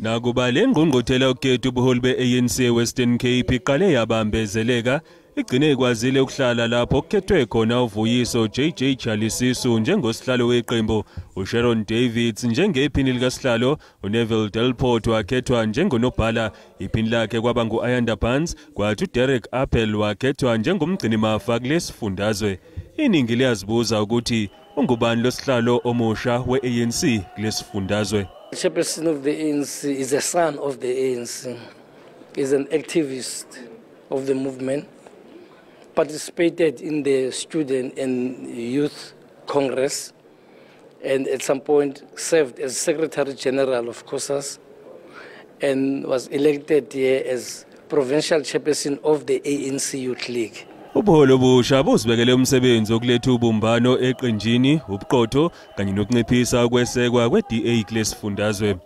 Nakuba le ngqungquthela ukhetho ubuholi be-ANC eWestern Cape iqale yabambezeleka, igcine ikwazile ukuhlala lapho kukhethwe khona uVuyiso JJ Chalisisu njengosihlalo weqembu, uSharon Davids njengephini likasihlalo, uNeville Delport wakhethwa njengonobhala, iphini lakhe kwaba ngu-Ayanda Barnes, kwathi uDerek Appel wakhethwa njengomgcini mafa kulesifundazwe. Iningi liyazibuza ukuthi ungubani losihlalo omusha we-ANC kulesifundazwe. The chairperson of the ANC is a son of the ANC, is an activist of the movement, participated in the Student and Youth Congress, and at some point served as Secretary General of COSAS, and was elected here as Provincial Chairperson of the ANC Youth League. Ubuholi obusha buzibekele umsebenzi wokuletha ubumbano eqenjini, ubuqotho kanye nokunciphisa ukwesekwa kwe-DA kulesifundazwe.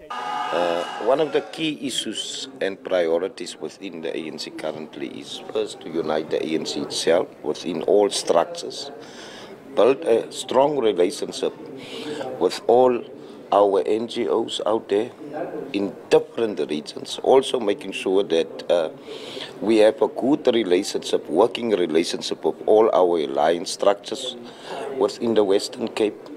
One of the key issues and priorities within the ANC currently is first to unite the ANC itself within all structures, build a strong relationship with all our NGOs out there in different regions, also making sure that we have a good relationship, working relationship of all our alliance structures within the Western Cape.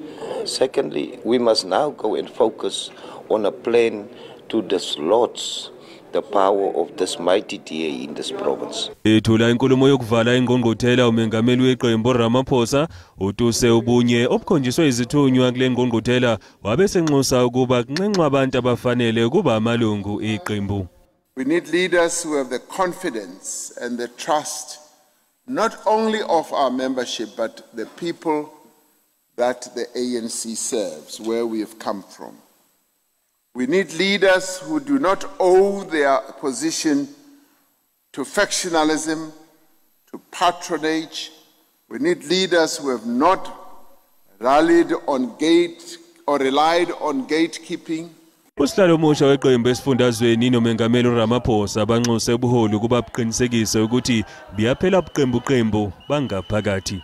Secondly, we must now go and focus on a plan to dislodge the power of this mighty DA in this province. Ethula inkulumo yokuvala ingqungquthela uMengameli weqembu Ramaphosa utuse ubunye obukhonjiswe izithunywa kule ngqungquthela wabesenxusa ukuba kunxenxwa abantu abafanele kuba amalungu eqembu. We need leaders who have the confidence and the trust not only of our membership but the people that the ANC serves, where we have come from. We need leaders who do not owe their position to factionalism, to patronage. We need leaders who have not rallied on relied on gatekeeping. Usihlalo omusha weqembu esifundazweni noMengameli Ramaphosa banxuse ubuholi kuba buqinisekise ukuthi biyaphela ubuqembu bangaphakathi.